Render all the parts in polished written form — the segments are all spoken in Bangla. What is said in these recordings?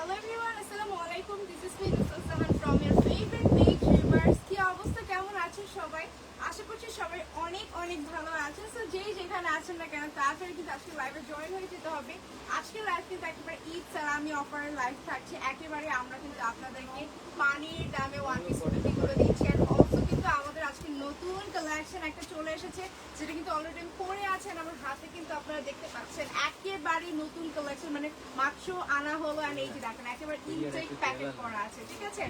Hello everyone, Assalamu alaikum. This is Firuza Sahan from your favorite page Dreamers. কি অবস্থা কেমন আছেন সবাই? আশা করছি সবাই অনেক অনেক ভালো আছেন। সো যেই যেখানে আছেন না কেন তাড়াতাড়ি কিন্তু আজকে লাইভে জয়েন হয়ে যেতে হবে। আজকে লাইভ কিন্তু একেবারে ঈদ সালামি অফারের লাইভ থাকছে। একেবারে আমরা কিন্তু আপনাদেরকে পানির দামে ওয়ান পিস কুর্তিগুলো দিচ্ছি। আর অলসো কিন্তু আমাদের আজকে নতুন কালেকশন একটা চলে এসেছে, যেটা কিন্তু অলরেডি পরে আছেন আমার হাতে, কিন্তু আপনারা দেখতে পাচ্ছেন একেবারে নতুন কালেকশন, মানে মাত্র আনা হলো। আর এই যে দেখেন একেবারে ইনটেক প্যাকেট করা আছে, ঠিক আছে।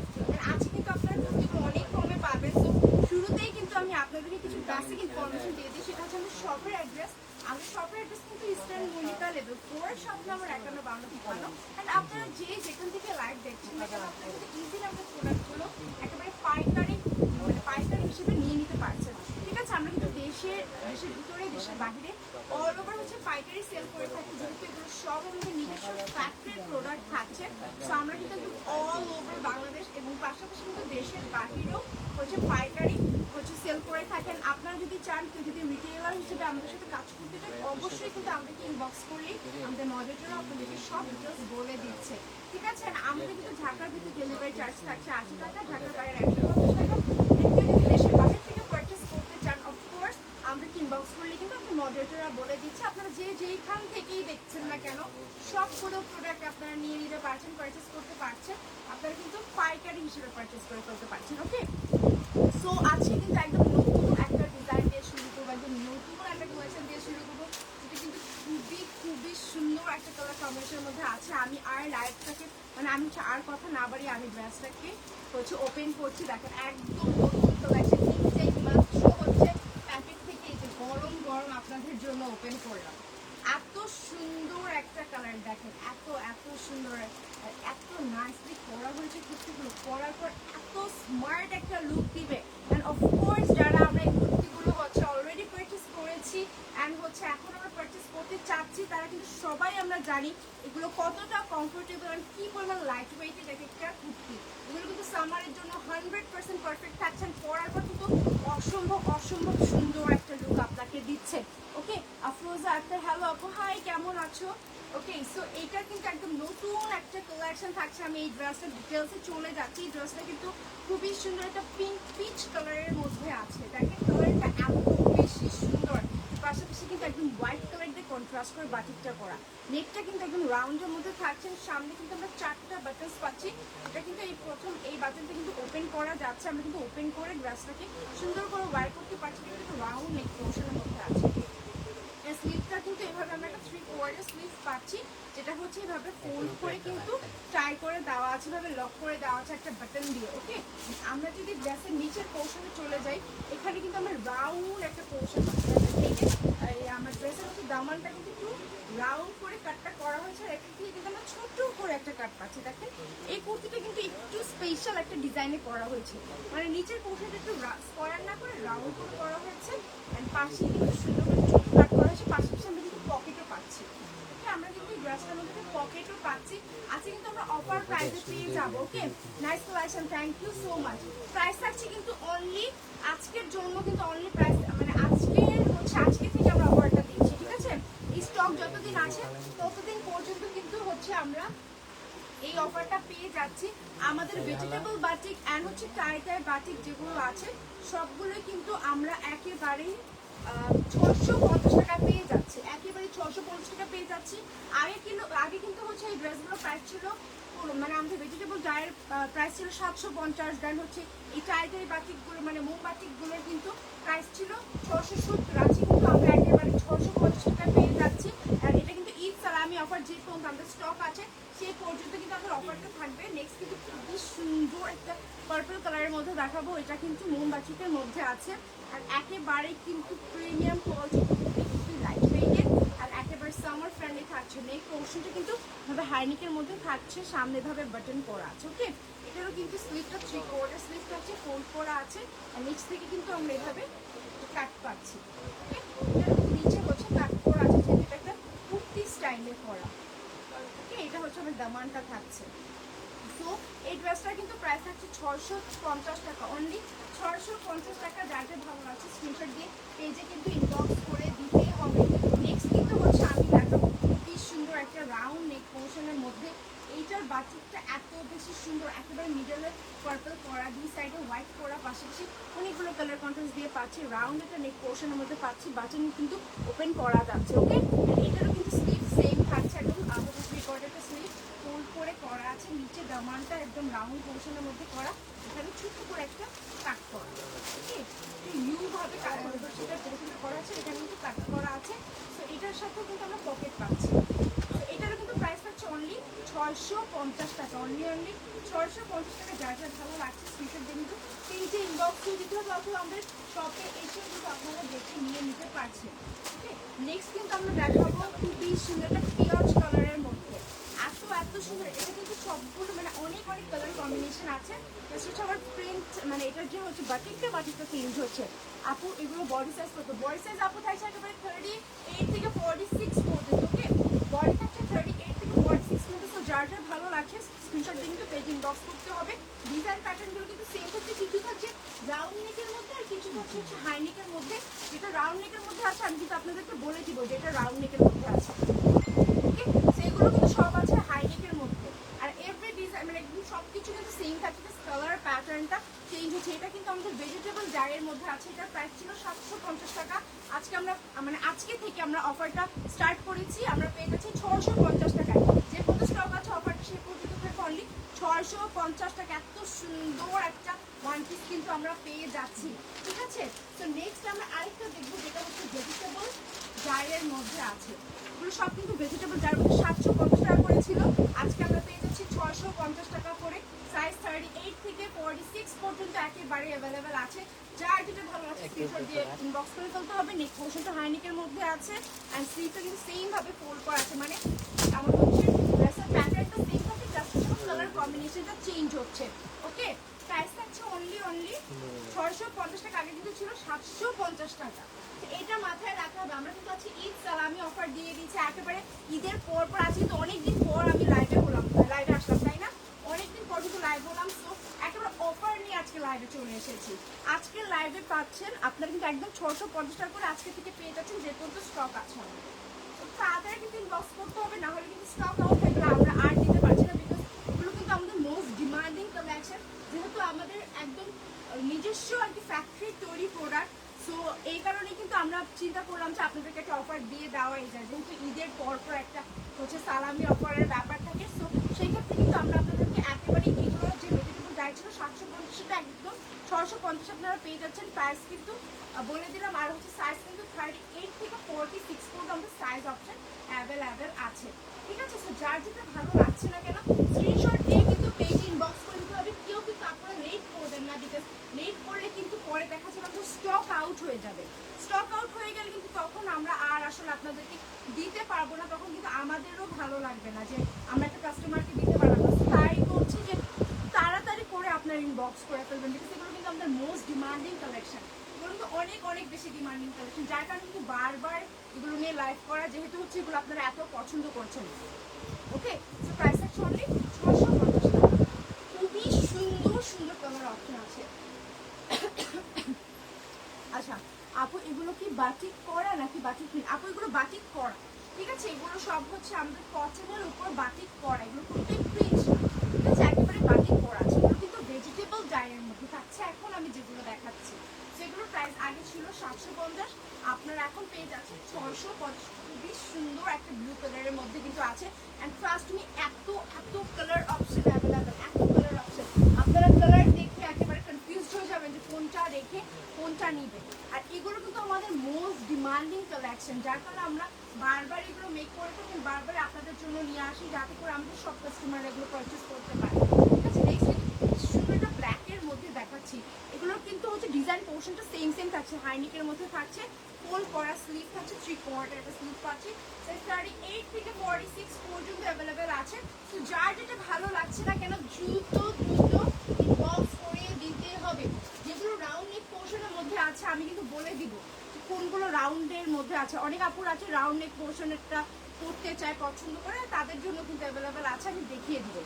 আজকে কিন্তু আপনারা কুর্তিগুলো অনেক কমে পাবেন। তো শুরুতেই কিন্তু আমি আপনাদেরকে কিছু বেসিক ইনফরমেশন দিয়ে দিই। সেটা হচ্ছে আমাদের শপের অ্যাড্রেস। আমাদের শপের অ্যাড্রেস কিন্তু eastern Mallika level 4, shop number 5152। And আপনারা যেখান থেকে লাইভ দেখছেন না কেন, আপনারা কিন্তু ইজিলি আমাদের প্রোডাক্টগুলো একেবারে পাইকারি হিসেবে নিয়ে নিতে পারছেন, ঠিক আছে। আমরা কিন্তু দেশের ভিতরে দেশের বাইরে অল ওভার হচ্ছে পাইকারি সেল করে থাকি, যেহেতু এগুলো সব আমাদের নিজস্ব ফ্যাক্টরির প্রোডাক্ট থাকছে। তো আমরা কিন্তু অল ওভার বাংলাদেশ এবং পাশাপাশি কিন্তু দেশের বাহিরেও হচ্ছে পাইকারি হচ্ছে সেল করে থাকেন। আপনারা যদি চান কেউ যদি রিটেলার হিসেবে আমাদের সাথে কাজ করতে চান, অবশ্যই কিন্তু আমাদেরকে ইনবক্স করলে আমাদের মডারেটররা আপনাদেরকে সব ডিটেলস বলে দিচ্ছে, ঠিক আছে। আমাদের কিন্তু ঢাকার ভিতরে ডেলিভারি চার্জ থাকছে 80 টাকা, ঢাকার বাইরে 150 টাকা। দেশের বাইরে থেকে পারচেস করতে চান, অফকোর্স আমাদেরকে ইনবক্স করলে কিন্তু আপনার মডারেটররা বলে দিচ্ছে। আপনারা যেইখান থেকেই দেখছেন না কেন সবগুলো প্রোডাক্ট আপনারা নিয়ে নিতে পারছেন, পারচেস করতে পারছেন। আপনারা কিন্তু পাইকারি হিসেবে পারচেস করে ফেলতে পারছেন, ওকে। সো আজকে কিন্তু একদম নতুন একটা ডিজাইন দিয়ে শুরু করবো, একদম নতুন একটা কালেকশন দিয়ে শুরু করবো, যেটা কিন্তু খুবই সুন্দর একটা কালার কম্বিনেশনের মধ্যে আছে। আমি আর লাইভটাকে আমি আর কথা না বাড়িয়ে আমি ড্রেসটাকে হচ্ছে ওপেন করছি। দেখেন একদম নতুন কালেকশন, মাত্র হচ্ছে প্যাকেট থেকে এই যে গরম গরম আপনাদের জন্য ওপেন করলাম। এত সুন্দর একটা কালার, দেখেন এত সুন্দর, এত নাইসলি করা হয়েছে কুর্তিগুলো। পরার পর এত স্মার্ট একটা লুক দিবে। অ্যান্ড অফকোর্স যারা আমরা এই কুর্তিগুলো হচ্ছে অলরেডি পারচেস করেছি অ্যান্ড হচ্ছে এখন আমরা পারচেস করতে চাচ্ছি, তারা কিন্তু সবাই আমরা জানি এগুলো কতটা কমফোর্টেবল অ্যান্ড কি পরিমাণ লাইট ওয়েটেড একটা কুর্তি। এগুলো কিন্তু সামারের জন্য 100% পারফেক্ট থাকছেন। পরার পর কিন্তু অসম্ভব সুন্দর একটা লুক আপনাকে দিচ্ছে, ওকে। আফরোজা আক্তার, হ্যালো আপু, হাই, কেমন আছো? ওকে, সো এইটা কিন্তু একদম নতুন একটা কালেকশন থাকছে। আমি এই ড্রেসটার ডিটেলসে চলে যাচ্ছি। এই ড্রেসটা কিন্তু খুবই সুন্দর একটা পিচ কালারের মধ্যে আছে। দেখেন কালারটা এত বেশি সুন্দর, পাশাপাশি কিন্তু একদম হোয়াইট কালার দিয়ে কন্ট্রাস্ট করে বাটিকটা করা। নেকটা কিন্তু একদম রাউন্ডের মধ্যে থাকছে। সামনে কিন্তু আমরা 4টা বাটনস পাচ্ছি। এটা কিন্তু এই প্রথম এই বাটনটা কিন্তু ওপেন করা যাচ্ছে। আমরা কিন্তু ওপেন করে ড্রেসটাকে সুন্দর করে ওয়্যার করতে পারছি। কিন্তু রাউন্ড নেক পোর্শনের মধ্যে আছে। স্লিভটা কিন্তু এভাবে আমরা একটা 3/4 স্লিভ পাচ্ছি, যেটা হচ্ছে এভাবে ফোল্ড করে কিন্তু টাই করে দেওয়া আছে, এভাবে লক করে দেওয়া আছে একটা বাটন দিয়ে, ওকে। আমরা যদি ড্রেসের নিচের পোর্শনে চলে যাই, এখানে কিন্তু আমরা রাউন্ড একটা পোর্শন পাচ্ছি। আমার ড্রেসের হচ্ছে দামানটা কিন্তু একটু রাউন্ড করে কাটটা করা হয়েছে। আর এখান থেকে কিন্তু আমরা ছোট্ট করে একটা কাট পাচ্ছি। দেখেন এই কুর্তিটা কিন্তু একটু স্পেশাল একটা ডিজাইনে করা হয়েছে, মানে নিচের পোর্শনটা একটু স্কোয়ার না করে রাউন্ড করে করা হয়েছে। অ্যান্ড পাশে কিন্তু সুন্দর করে ছোট কাট করা হয়েছে। পাশাপাশি আমরা কিন্তু পকেটও পাচ্ছি, আমরা কিন্তু এই ড্রেসটার মধ্যে পকেটও পাচ্ছি। আজকে কিন্তু আমরা অফার প্রাইসে পেয়ে যাবো, okay. Nice collection, thank you so much. Price থাকছে কিন্তু অনলি আজকের জন্য, কিন্তু অনলি প্রাইস মানে আজকে থেকে আমরা অফারটা দিচ্ছি, ঠিক আছে। এই স্টক যতদিন আছে ততদিন পর্যন্ত কিন্তু হচ্ছে আমরা এই অফারটা পেয়ে যাচ্ছি। আমাদের ভেজিটেবল বাটিক অ্যান্ড হচ্ছে টাই বাটিক যেগুলো আছে সবগুলোই কিন্তু আমরা একেবারেই 650 টাকা পেয়ে যাচ্ছে, একেবারে 650 টাকা পেয়ে যাচ্ছি। আগে কিন্তু হচ্ছে এই ড্রেসগুলোর প্রাইস ছিল, মানে আমাদের ভেজিটেবল ডায়ের প্রাইস ছিল 750, দেন হচ্ছে এই টাইটারি বাটিকগুলো মানে মোম বাটিকগুলোর কিন্তু প্রাইস ছিল 670। আজকে কিন্তু আমরা একেবারে 650 টাকা পেয়ে যাচ্ছি। আর এটা কিন্তু ঈদ সালামি অফার, যে পর্যন্ত আমাদের স্টক আছে সেই পর্যন্ত কিন্তু আমাদের অফারটা থাকবে। নেক্সট কিন্তু খুবই সুন্দর একটা পার্পল কালারের মধ্যে দেখাবো। এটা কিন্তু মোম বাটিকের মধ্যে আছে আর একেবারে কিন্তু প্রিমিয়াম কোয়ালিটি, লাইট ওয়েটেড আর একেবারে সামার ফ্রেন্ডলি থাকছে। নেক পোর্শনটা কিন্তু ভাবে হাইনিকের মধ্যে থাকছে, সামনে ভাবে বাটন করা আছে, ওকে। এটারও কিন্তু স্লিভটা 3/4 স্লিভ থাকছে, ফোল্ড করা আছে। আর নিচ থেকে কিন্তু আমরা এভাবে কাট পাচ্ছি, ওকে। এটার নিচে হচ্ছে কাট করা আছে, যেটা একটা কুর্তি স্টাইলে করা, ওকে। এটা হচ্ছে আমার দামানটা থাকছে। সো এই ড্রেসটার কিন্তু প্রাইস থাকছে 650 টাকা, অনলি 650 টাকা। যাদের ভালো লাগছে স্ক্রিনশট দিয়ে পেজে কিন্তু ইনবক্স করে দিতেই হবে। নেক্সট কিন্তু হচ্ছে আমি দেখাবো খুবই সুন্দর একটা রাউন্ড নেক পোর্শনের মধ্যে। এইটার বাটিকটা এত বেশি সুন্দর, একেবারে মিডলে পার্পল করা, দুই সাইডে হোয়াইট করা, পাশাপাশি অনেকগুলো কালার কন্ট্রাস্ট দিয়ে পাচ্ছি। রাউন্ড একটা নেক পোর্শনের মধ্যে পাচ্ছি, বাটন কিন্তু ওপেন করা যাচ্ছে। ওকে, এটারও কিন্তু স্লিভ সেম থাকছে, একদম আপাতত 3/4 স্লিভ ফোল্ড করে করা আছে। নিচে দামানটা একদম রাউন্ড পোর্শনের মধ্যে করা, এখানে ছোট্ট করে একটা কাট করা। ওকে, ইউ ভাবে সেটা যেটা করা আছে, এখানে কিন্তু কাট করা আছে। তো এটার সাথেও কিন্তু আমরা পকেট পাচ্ছি। তো এটারও কিন্তু প্রাইস পাচ্ছে অনলি 650 টাকা। অনলি 650 টাকা। যার যার ভালো লাগছে স্ক্রিনশট দিয়ে কিন্তু পেজে ইনবক্স করে দিতে হবে, অথবা আমাদের শপে এসে কিন্তু আপনারা দেখে নিয়ে নিতে পারছেন। ওকে, নেক্সট কিন্তু আমরা দেখাবো খুবই সুন্দর একটা পিয়াজ কালারের মধ্যে। এত সুন্দর, এটা কিন্তু সবগুলো মানে অনেক কালার কম্বিনেশন আছে। সেটা আবার প্রিন্ট মানে এটার যে হচ্ছে বাটিকটা চেঞ্জ হচ্ছে। আপু এগুলো বডি সাইজ কত? বডি সাইজ আপু থাকছে একেবারে 38 থেকে 46 পর্যন্ত। ওকে, বডি থাকছে 38 থেকে 46 পর্যন্ত। তো যার যার ভালো লাগছে স্ক্রিনশট দিয়ে কিন্তু পেজ ইনবক্স করতে হবে। ডিজাইন প্যাটার্নগুলো কিন্তু সেম থাকছে, কিছু থাকছে রাউন্ড নেকের মধ্যে আর কিছু থাকছে হচ্ছে হাই নেকের মধ্যে। যেটা রাউন্ড নেকের মধ্যে আছে আমি কিন্তু আপনাদেরকে বলে দিব যে এটা রাউন্ড নেকের মধ্যে আছে। ওকে, সেগুলো কিন্তু সব আছে হাই নেকের মধ্যে। আর এভরি ডিজাইন মানে একদম সবকিছু কিন্তু সেম থাকছে, কালার প্যাটার্নটা চেঞ্জ হচ্ছে। এটা কিন্তু আমাদের ভেজিটেবল জারের মধ্যে আছে। এটার প্রাইস ছিল 750 টাকা। আজকে আমরা মানে আজকে থেকে আমরা অফারটা স্টার্ট করেছি, আমরা পেয়ে যাচ্ছি 650 টাকায়। যে কত স্টক আছে অফারটা সে পর্যন্ত থাকবে অনলি 650 টাকা। এত সুন্দর একটা ওয়ান পিস কিন্তু আমরা পেয়ে যাচ্ছি, ঠিক আছে। তো নেক্সট আমরা আরেকটা দেখবো, যেটা হচ্ছে ভেজিটেবল জারের মধ্যে আছে। এগুলো সব কিন্তু ভেজিটেবল জার মধ্যে 750 টাকা করে ছিল, আজকে আমরা পেয়ে যাচ্ছি 650 টাকা করে। সাইজ 38 থেকে 46 পর্যন্ত একেবারে অ্যাভেলেবেল আছে। যার যেটা ভালো লাগছে স্ক্রিনশট দিয়ে ইনবক্স করে ফেলতে হবে। নেক পোর্শনটা হাই নেকের মধ্যে আছে এন্ড স্লিভটা কিন্তু সেম ভাবে ফোল্ড করা আছে। মানে আমার হচ্ছে ড্রেসের প্যাটার্নটা সেম থাকে, জাস্ট কালার কম্বিনেশনটা চেঞ্জ হচ্ছে। ওকে, প্রাইস থাকছে অনলি 650 টাকা। আগে কিন্তু ছিল 750 টাকা। এটা মাথায় রাখতে হবে। আমরা কিন্তু আজকে ঈদ সালামি অফার দিয়ে দিচ্ছি একেবারে ঈদের পর আজকে তো অনেকদিন পর আমি লাইভে আসলাম, তাই না? অনেকদিন পর কিন্তু লাইভ হলাম। তো একেবারে অফার নিয়ে আজকে লাইভে চলে এসেছি। আজকে লাইভে পাচ্ছেন আপনারা কিন্তু একদম 650 টাকা করে আজকে থেকে পেয়ে যাচ্ছেন, যে পর্যন্ত স্টক আছে। তাড়াতাড়ি কিন্তু ইনবক্স করতে হবে, না হলে কিন্তু স্টক আউট হয়ে গেলে আমরা আর দিতে পারছি না। বিকজ এগুলো কিন্তু আমাদের মোস্ট ডিমান্ডিং কালেকশন, যেহেতু আমাদের একদম নিজস্ব আর কি ফ্যাক্টরি তৈরি প্রোডাক্ট। সো এই কারণে কিন্তু আমরা চিন্তা করলাম যে আপনাদেরকে একটা অফার দিয়ে দেওয়াই যায়, যেহেতু ঈদের পর একটা হচ্ছে সালামি অফারের ব্যাপার থাকে। সো সেই ক্ষেত্রে কিন্তু আমরা আপনাদেরকে একেবারে এগুলো যে ভেজিটেবল ডায়েট ছিল 750 একদম 650 আপনারা পেয়ে যাচ্ছেন। প্রাইস কিন্তু বলে দিলাম। আর হচ্ছে সাইজ কিন্তু 38 থেকে 46 পর্যন্ত আমাদের সাইজ অপশন অ্যাভেলেবেল আছে, ঠিক আছে। সো যার যেটা ভালো লাগছে না কেন স্ক্রিনশট দিয়ে কিন্তু পেজ ইনবক্স করে দিতে হবে। কেউ কিন্তু আপনারা লেট করবেন না, বিকজ লেট করলে কিন্তু পরে দেখা যাবে আমাদের স্টক আউট হয়ে যাবে। স্টক আউট হয়ে গেলে কিন্তু তখন আমরা আর আসলে আপনাদেরকে দিতে পারবো না, তখন কিন্তু আমাদেরও ভালো লাগবে না যে আমরা একটা কাস্টমারকে দিতে পারবো না। তাই করছি যে তাড়াতাড়ি করে আপনার ইনবক্স করে ফেলবেন, বিকজ এগুলো কিন্তু আমাদের মোস্ট ডিমান্ডিং কালেকশন। এগুলো কিন্তু অনেক বেশি ডিমান্ডিং কালেকশন, যার কারণে কিন্তু বারবার এগুলো নিয়ে লাইভ করা, যেহেতু হচ্ছে এগুলো আপনারা এত পছন্দ করছেন। ওকে, সো প্রাইস আছে অনলি 650 টাকা। খুবই সুন্দর কালার অপশন আছে। আচ্ছা আপু, এগুলো কি বাটিক করা নাকি বাটিক প্রিন্ট? আপু এগুলো বাটিক করা, ঠিক আছে। এগুলো সব হচ্ছে আমাদের কটনের উপর বাটিক করা, এগুলো কোনোটাই প্রিন্ট না, ঠিক আছে, একেবারে বাটিক করা আছে। এগুলো কিন্তু ভেজিটেবল ডাইয়ের মধ্যে থাকছে এখন আমি যেগুলো দেখাচ্ছি। সেগুলোর প্রাইস আগে ছিল 750, আপনারা এখন পেয়ে যাচ্ছেন 650। খুবই সুন্দর একটা ব্লু কালারের মধ্যে কিন্তু আছে। অ্যান্ড ফার্স্ট মি এত কালার অপশন অ্যাভেলেবেল, এত কালার অপশন, আপনারা কালার দেখে একেবারে কনফিউজড হয়ে যাবেন যে কোনটা রেখে কোনটা নিবে। আর এগুলো কিন্তু আমাদের মোস্ট ডিমান্ডিং কালেকশন, যার কারণে আমরা বারবার এগুলো মেক করে থাকি, বারবার আপনাদের জন্য নিয়ে আসি, যাতে করে আমাদের সব কাস্টমার এগুলো পারচেস করতে পারে, ঠিক আছে। নেক্সট সুন্দর একটা ব্ল্যাকের মধ্যে দেখাচ্ছি। এগুলোর কিন্তু হচ্ছে ডিজাইন পোর্শনটা সেম থাকছে, হাইনিকের মধ্যে থাকছে, ফোল্ড করা স্লিভ থাকছে, 3/4 একটা স্লিভ পাচ্ছি। 38 থেকে 46 পর্যন্ত অ্যাভেলেবেল আছে। তো যার যেটা ভালো লাগছে না কেন দ্রুত ইনবক্স করে দিতে হবে। যেগুলো রাউন্ড নেক পোর্শনের মধ্যে আছে আমি কিন্তু বলে দিব কোনগুলো রাউন্ডের মধ্যে আছে। অনেক আপুর আছে রাউন্ড নেক পোর্শনেরটা করতে চায়, পছন্দ করে, তাদের জন্য কিন্তু অ্যাভেলেবেল আছে, আমি দেখিয়ে দিব।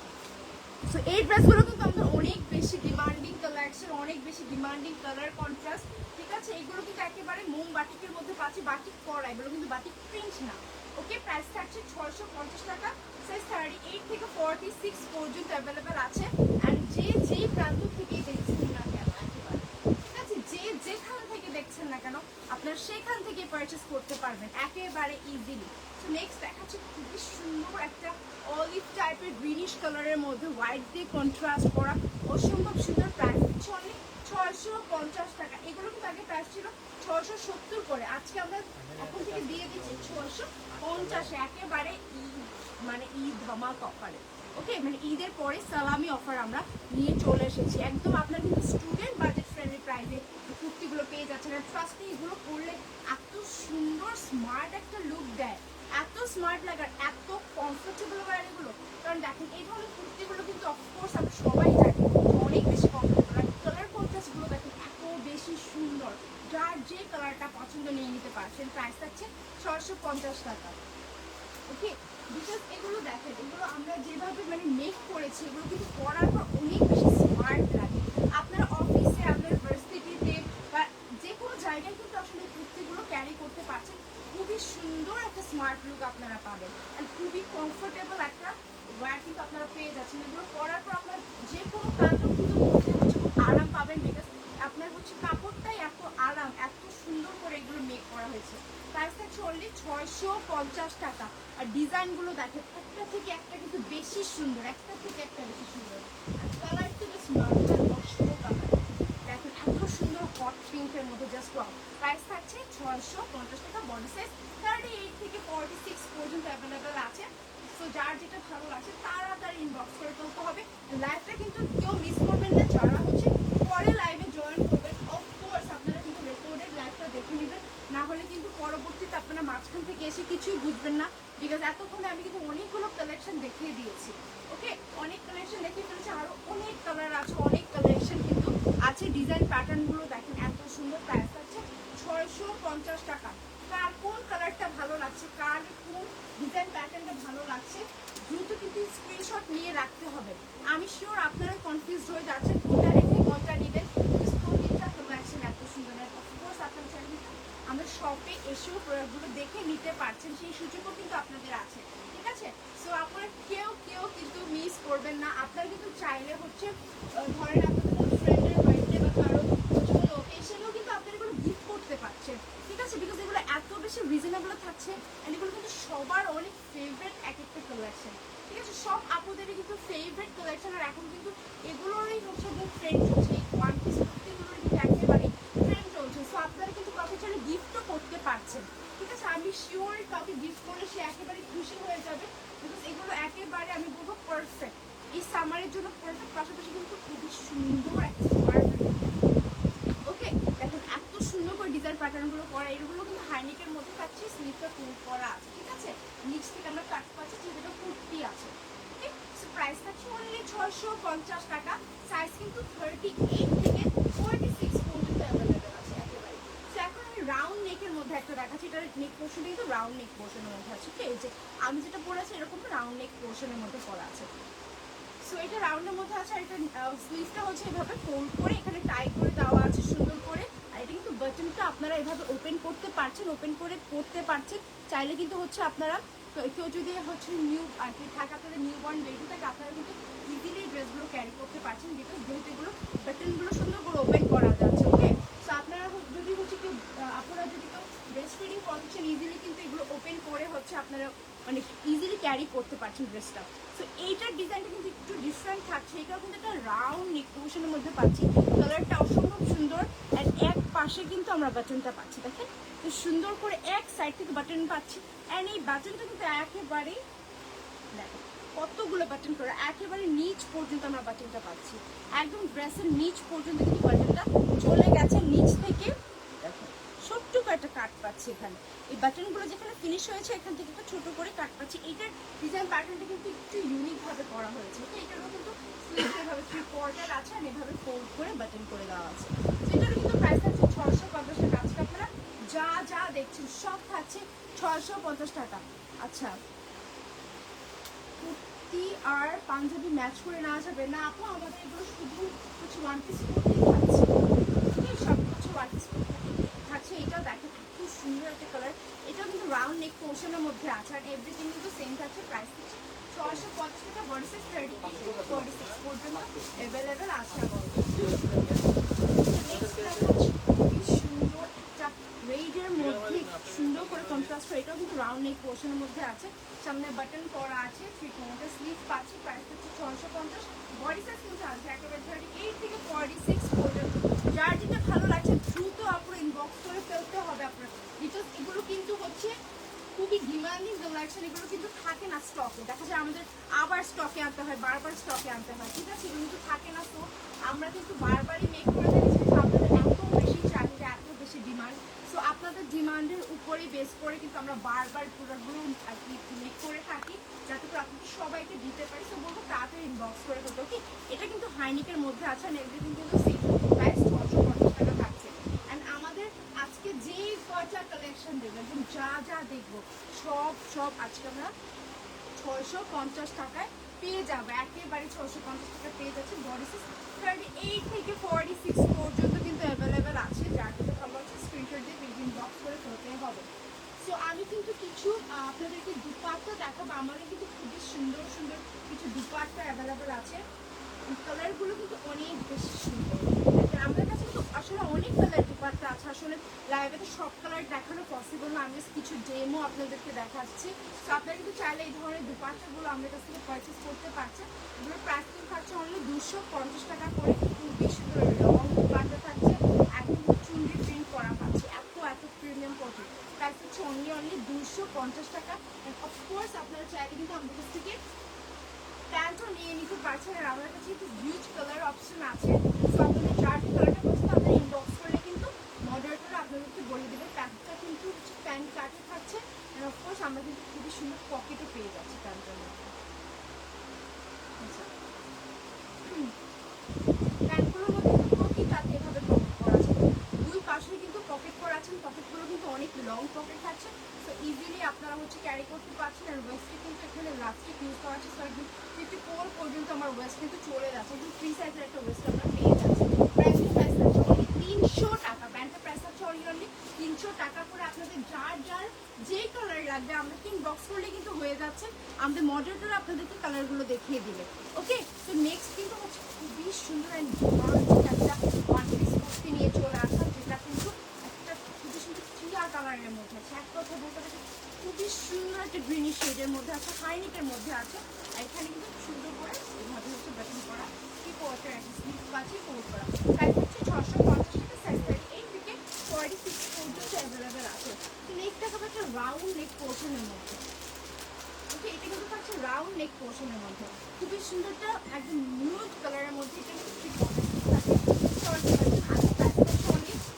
সো এই ড্রেসগুলো কিন্তু আমাদের অনেক বেশি ডিমান্ডিং কালেকশন, অনেক বেশি ডিমান্ডিং কালার কন্ট্রাস্ট, ঠিক আছে। এগুলো কিন্তু একেবারে মোম বাটিকের মধ্যে পাচ্ছি, বাটিক করা, এগুলো কিন্তু বাটিক প্রিন্ট না, ওকে, প্রাইস থাকছে 650 টাকা। সাইজ 38 থেকে 46 পর্যন্ত অ্যাভেলেবেল আছে। অ্যান্ড যে যেই প্রান্ত থেকে দেখছেন না কেন, একেবারে ঠিক আছে, যে যেখান থেকে দেখছেন না কেন আপনারা সেখান থেকে পারচেস করতে পারবেন একেবারে ইজিলি। তো নেক্সট দেখাচ্ছে খুবই সুন্দর একটা অলিভ টাইপের গ্রিনিশ কালারের মধ্যে হোয়াইট দিয়ে কন্ট্রাস্ট করা অসম্ভব সুন্দর। প্রাইস হচ্ছে অনলি 650 টাকা। এগুলো কিন্তু আগে প্রাইস ছিল 670 করে, আজকে আমরা এখন থেকে দিয়ে দিচ্ছি 650। একেবারে ঈদ মানে ঈদ ধামাক অফারে। ওকে, মানে ঈদের পরে সালামি অফার আমরা নিয়ে চলে এসেছি। একদম আপনার কিন্তু স্টুডেন্ট বাজেট ফ্রেন্ডলি প্রাইসে কুর্তিগুলো পেয়ে যাচ্ছেন। আর ট্রাস্ট মি, এগুলো পরলে এত সুন্দর স্মার্ট একটা লুক দেয়, এত স্মার্ট লাগে আর এত কমফোর্টেবল হয় এগুলো। কারণ দেখেন এই ধরনের কুর্তিগুলো কিন্তু অফকোর্স আমরা সবাই জানি অনেক বেশি কমফোর্টেবল। আর কালার কন্ট্রাস্টগুলো দেখেন এত বেশি সুন্দর, যার যে কালারটা পছন্দ নিয়ে নিতে পারছেন। প্রাইস থাকছে 650 টাকা। ওকে, বিকজ এগুলো দেখেন, এগুলো আমরা যেভাবে মানে মেক করেছি এগুলো কিন্তু পরার পর অনেক বেশি স্মার্ট লাগে। আপনার অফিসে, আপনার ভার্সিটিতে বা যে কোনো জায়গায় কিন্তু আসলে কুর্তিগুলো ক্যারি করতে পারছেন। খুবই সুন্দর একটা স্মার্ট লুক আপনারা পাবেন অ্যান্ড খুবই কমফোর্টেবল একটা ওয়্যার কিন্তু আপনারা পেয়ে যাচ্ছেন। এগুলো পরার পর আপনার যে কোনো প্রান্ত কিন্তু মধ্যে হচ্ছে খুব আরাম পাবেন, বিকজ আপনার হচ্ছে কাপড়টাই এত আরাম, এত সুন্দর করে এগুলো মেক করা হয়েছে। প্রাইস থাকছে অনলি 650 টাকা। আর ডিজাইনগুলো দেখেন একটা থেকে একটা কিন্তু বেশি সুন্দর, একটা থেকে একটা বেশি সুন্দর। কালার তো জাস্ট নর্মাল নষ্ট কালার, দেখেন এত সুন্দর হট পিঙ্কের মধ্যে, জাস্ট ওয়াও। প্রাইস থাকছে 650 টাকা। বডি সাইজ 38 থেকে 46 পর্যন্ত অ্যাভেলেবেল আছে। সো যার যেটা ভালো লাগছে তাড়াতাড়ি ইনবক্স করে ফেলতে হবে। লাইভটা কিন্তু কেউ মিস করবেন না, যারা হচ্ছে পরে লাইভে জয়েন করবেন অফকোর্স আপনারা কিন্তু রেকর্ডেড লাইভটা দেখে নেবেন, না হলে কিন্তু পরবর্তীতে আপনারা মাঝখান থেকে এসে কিছুই বুঝবেন না। বিকজ এতক্ষণে আমি কিন্তু অনেকগুলো কালেকশন দেখিয়ে দিয়েছি। ওকে, অনেক কালেকশন দেখিয়ে ফেলেছি, আরও অনেক কালার আছে, অনেক কালেকশন কিন্তু আছে। ডিজাইন প্যাটার্নগুলো দেখেন এত সুন্দর। প্রাইস আছে 650 টাকা। কার কোন কালারটা ভালো লাগছে, কার কোন ডিজাইন প্যাটার্নটা ভালো লাগছে দ্রুত কিন্তু স্ক্রিনশট নিয়ে রাখতে হবে। আমি শিওর আপনারা কনফিউজ হয়ে যাচ্ছেন কোনটা রেখে কোনটা নেবেন। প্রতিটা কালেকশন এত সুন্দর। অফকোর্স আপনারা চাইলে আমরা শপে এসেও প্রোডাক্টগুলো দেখে নিতে পারছেন, সেই সুযোগও কিন্তু আপনাদের আছে। ঠিক আছে, সো আপনারা কেউ কেউ কিন্তু মিস করবেন না। আপনারা কিন্তু চাইলে হচ্ছে ধরেন আপনাদের কোনো ফ্রেন্ডের বাড়িতে বা কারো কোনো ওকেশনেও কিন্তু আপনারা এগুলো গিফট করতে পারছেন। ঠিক আছে, বিকজ এগুলো এত বেশি রিজনেবল থাকছে অ্যান্ড এগুলো কিন্তু সবার অনেক ফেভারিট এক একটা কালেকশন। ঠিক আছে, সব আপুদেরই কিন্তু ফেভারিট কালেকশন। আর এখন কিন্তু এগুলোরই হচ্ছে ট্রেন্ড চলছে, এই ওয়ান পিস কুর্তিগুলোর কিন্তু একেবারে ট্রেন্ড চলছে। সো আপনারা কিন্তু কাউকে চাইলে গিফটও করতে পারছেন। ঠিক আছে, আমি শিওর কাউকে গিফট করলে সে একেবারে খুশি হয়ে যাবে, বিকজ এগুলো একেবারে আমি বলবো পারফেক্ট এই সামারের জন্য পারফেক্ট। পাশাপাশি কিন্তু খুবই সুন্দর একটা স্মার্ট। ওকে, দেখুন এত সুন্দর করে ডিজাইন প্যাটার্নগুলো করা, এগুলো কিন্তু হাইনেকের মধ্যে পাচ্ছি, স্লিভটা ফুল করা আছে। ঠিক আছে, নিচ থেকে আমরা কাট পাচ্ছি, যেটা কুর্তি আছে। ওকে, সো প্রাইস থাকছে অনলি 650 টাকা। সাইজ কিন্তু 38 থেকে 46 পর্যন্ত অ্যাভেলেবেল আছে একেবারে। সো এখন আমি রাউন্ড নেকের মধ্যে একটা দেখাচ্ছি, এটার নেক পোর্শন কিন্তু রাউন্ড নেক পোর্শনের মধ্যে আছে। ঠিক আছে, এই যে আমি যেটা পরেছি এরকম রাউন্ড নেক পোর্শনের মধ্যে পরা আছে। সো এটা রাউন্ডের মধ্যে আছে। আর এটা স্লিভটা হচ্ছে এভাবে ফোল্ড করে এখানে টাই করে দেওয়া আছে সুন্দর করে। আর এটা কিন্তু বাটনটা আপনারা এভাবে ওপেন করতে পারছেন, ওপেন করে পরতে পারছেন। চাইলে কিন্তু হচ্ছে আপনারা কেউ যদি হচ্ছে নিউ আর কি থাকে, আপনাদের নিউ বর্ন বেবি থাকে, আপনারা কিন্তু ইজিলি ড্রেসগুলো ক্যারি করতে পারছেন, বিকজ যেহেতু এগুলো বাটনগুলো সুন্দর করে ওপেন করা যাচ্ছে। ওকে, সো আপনারা যদি হচ্ছে কেউ আপনারা যদি কেউ ব্রেস্ট ফিডিং করছেন ইজিলি কিন্তু এগুলো ওপেন করে হচ্ছে আপনারা মানে ইজিলি ক্যারি করতে পারছেন ড্রেসটা। সো এইটার ডিজাইনটা কিন্তু একটু ডিফারেন্ট থাকছে, এটাও কিন্তু একটা রাউন্ড নেক পোর্শনের মধ্যে পাচ্ছি। কালারটা অসম্ভব সুন্দর। আর এক পাশে কিন্তু আমরা বাটনটা পাচ্ছি, দেখেন তো সুন্দর করে এক সাইড থেকে বাটন পাচ্ছি। অ্যান্ড এই বাটনটা কিন্তু একেবারেই দেখেন কতগুলো বাটন করে একেবারে নিচ পর্যন্ত আমরা বাটনটা পাচ্ছি। একদম ড্রেসের নিচ পর্যন্ত কিন্তু বাটনটা চলে গেছে, নিচ থেকে দেখেন ছোট্ট করে একটা কাট পাচ্ছি এখানে। এই বাটনগুলো যেখানে ফিনিশ হয়েছে এখান থেকে একটু ছোট করে কাট পাচ্ছি। এইটার ডিজাইন প্যাটার্নটা কিন্তু একটু ইউনিকভাবে করা হয়েছে। এটারও কিন্তু স্লিভস এভাবে 3/4 আছে আর এভাবে ফোল্ড করে বাটন করে দেওয়া আছে। সেটারও কিন্তু প্রাইস আছে 650 টাকা। আজকে আপনারা যা যা দেখছেন সব থাকছে 650 টাকা। আচ্ছা, কুর্তি আর পাঞ্জাবি ম্যাচ করে নেওয়া যাবে না আপু, আমাদের এগুলো শুধু হচ্ছে ওয়ান পিস কুর্তি থাকছে। সব কিছু ওয়ান পিস কুর্তি থাকবে। আছে, এটাও দেখেন খুব সুন্দর একটা কালার। এটাও কিন্তু রাউন্ড নেক পোর্শনের মধ্যে আছে, আর এভরিথিং কিন্তু সেম থাকছে। প্রাইস হচ্ছে 650 টাকা, বডি সাইজ 38 46 পর্যন্ত অ্যাভেলেবেল আছে আমাদের। নেক্সট দেখাচ্ছি খুবই সুন্দর একটা রেডের মধ্যে সুন্দর করে কন্ট্রাস্ট করে, এটাও কিন্তু রাউন্ড নেক পোর্শনের মধ্যে আছে, সামনে বাটন করা আছে, 3 কোয়ার্টার স্লিভ পাচ্ছি। প্রাইস হচ্ছে 650, বডি সাইজ কিন্তু আছে একেবারে 38 থেকে 46 পর্যন্ত। যার যেটা ভালো লাগছে দ্রুত আপনার ইনবক্স করে ফেলতে হবে আপনার, বিকজ এগুলো কিন্তু হচ্ছে খুবই ডিমান্ডিং কালেকশন, এগুলো কিন্তু থাকে না স্টকে, দেখা যায় আমাদের আবার স্টকে আনতে হয়, বারবার স্টকে আনতে হয়, ঠিক আছে, এগুলো কিন্তু থাকে না। তো আমরা কিন্তু বারবারই মেক করে দিচ্ছি, আপনাদের এত বেশি চাহিদা, এত বেশি ডিমান্ড, সো আপনাদের ডিমান্ডের উপরেই বেস করে কিন্তু আমরা বারবার প্রোডাক্টগুলো আর কি মেক করে থাকি, যাতে করে আপনাদের সবাইকে দিতে পারি। তো বলবো তাড়াতাড়ি ইনবক্স করে ফেলতে। ওকে, এটা কিন্তু হাইনিকের মধ্যে আছে, আর এভরিথিং কিন্তু সেম, প্রাইস 650 টাকা থাকছে। অ্যান্ড আমাদের আজকে যে কয়টা কালেকশন দেখবো, একদম যা যা দেখবো সব আজকে আমরা 650 টাকায় পেয়ে যাবে, একেবারে 650 টাকা পেয়ে যাচ্ছে। বডি সাইজ 38 থেকে 46 পর্যন্ত কিন্তু অ্যাভেলেবেল আছে, যার যেটা ভালো হচ্ছে স্ক্রিনশট দিয়ে পেজ ইনবক্স করে ফেলতে হবে। সো আমি কিন্তু কিছু আপনাদেরকে দুপাট্টা দেখাবো, আমাদের কিন্তু খুবই সুন্দর সুন্দর কিছু দুপাট্টা অ্যাভেলেবেল আছে, কালারগুলো কিন্তু অনেক বেশি সুন্দর। আমাদের কাছে কিন্তু আসলে অনেক কালার দুপাট্টা আছে, আসলে লাইভে তো সব কালার দেখানো পসিবল না, আমি কিছু ডেমো আপনাদেরকে দেখাচ্ছি। তো আপনারা কিন্তু চাইলে এই ধরনের দুপাট্টাগুলো আমাদের কাছ থেকে পারচেস করতে পারছেন। এগুলোর প্রাইস কিন্তু থাকছে অনলি 250 টাকা করে, খুবই সুন্দর লং দুপাট্টা থাকছে, একদম চুন্ডি প্রিন্ট করা পাচ্ছে, এত প্রিমিয়াম কটন। প্রাইস হচ্ছে অনলি 250 টাকা। অফকোর্স আপনারা চাইলে কিন্তু আমাদের কাছ থেকে প্যান্টও নিয়ে নিতে পারছেন, আর আমাদের কাছে কিন্তু হিউজ কালার অপশন আছে। সো আপনাদের যার কালারটা পছন্দ আপনারা ইনবক্স করলে কিন্তু মডারেটর আপনাদেরকে বলে দেবে। প্যান্টটা কিন্তু প্যান্ট কাটে থাকছে, আর অফকোর্স আমরা কিন্তু খুবই সুন্দর পকেটও পেয়ে যাচ্ছি প্যান্টের মধ্যে। প্যান্টগুলোর মধ্যে কিন্তু প্রতিটাতে এভাবে পকেট করা আছে, দুই পাশে কিন্তু পকেট করা আছে, পকেটগুলো কিন্তু অনেক লং পকেট থাকছে, সো ইজিলি আপনারা হচ্ছে ক্যারি করতে পারছেন। আর ওয়েস্টে কিন্তু এখানে ইলাস্টিক ইউজ করা আছে, সো একদম 54 পর্যন্ত আমার ওয়েস্ট কিন্তু চলে যাচ্ছে, একদম ফ্রি সাইজের একটা ওয়েস্ট আমরা পেয়ে যাচ্ছি। প্রাইসের প্রাইস আছে অনলি 300 টাকা, প্যান্টের প্রাইস আছে অনলি 300 টাকা করে। আপনাদের যার যেই কালার লাগবে আমরা ইনবক্স করলে কিন্তু হয়ে যাচ্ছে, আমাদের মডারেটর আপনাদেরকে কালারগুলো দেখিয়ে দিবে। ওকে, তো নেক্সট কিন্তু হচ্ছে খুবই সুন্দর অ্যান্ড একটা ওয়ান পিস কুর্তি নিয়ে চলে আসা, যেটা কিন্তু একটা খুবই সুন্দর টিয়া কালারের মধ্যে আছে, এক কথা বলতে গেলে খুবই সুন্দর একটা গ্রিনিশ শেডের মধ্যে আছে, হাইনিকের মধ্যে আছে, আর এখানে কিন্তু সুন্দর করে এভাবে হচ্ছে বাটন করা, কি কোয়ার্টার একটা স্লিভ পাচ্ছি ফোল্ড করা। প্রাইস হচ্ছে 650 টাকা, সাইজ 38 থেকে 46 পর্যন্ত অ্যাভেলেবেল আছে। তো নেক্সট দেখাবো একটা রাউন্ড নেক পোর্শনের মধ্যে। ওকে, এটা কিন্তু থাকছে রাউন্ড নেক পোর্শনের মধ্যে, খুবই সুন্দরটা একদম নিউড কালারের মধ্যে, এটা কিন্তু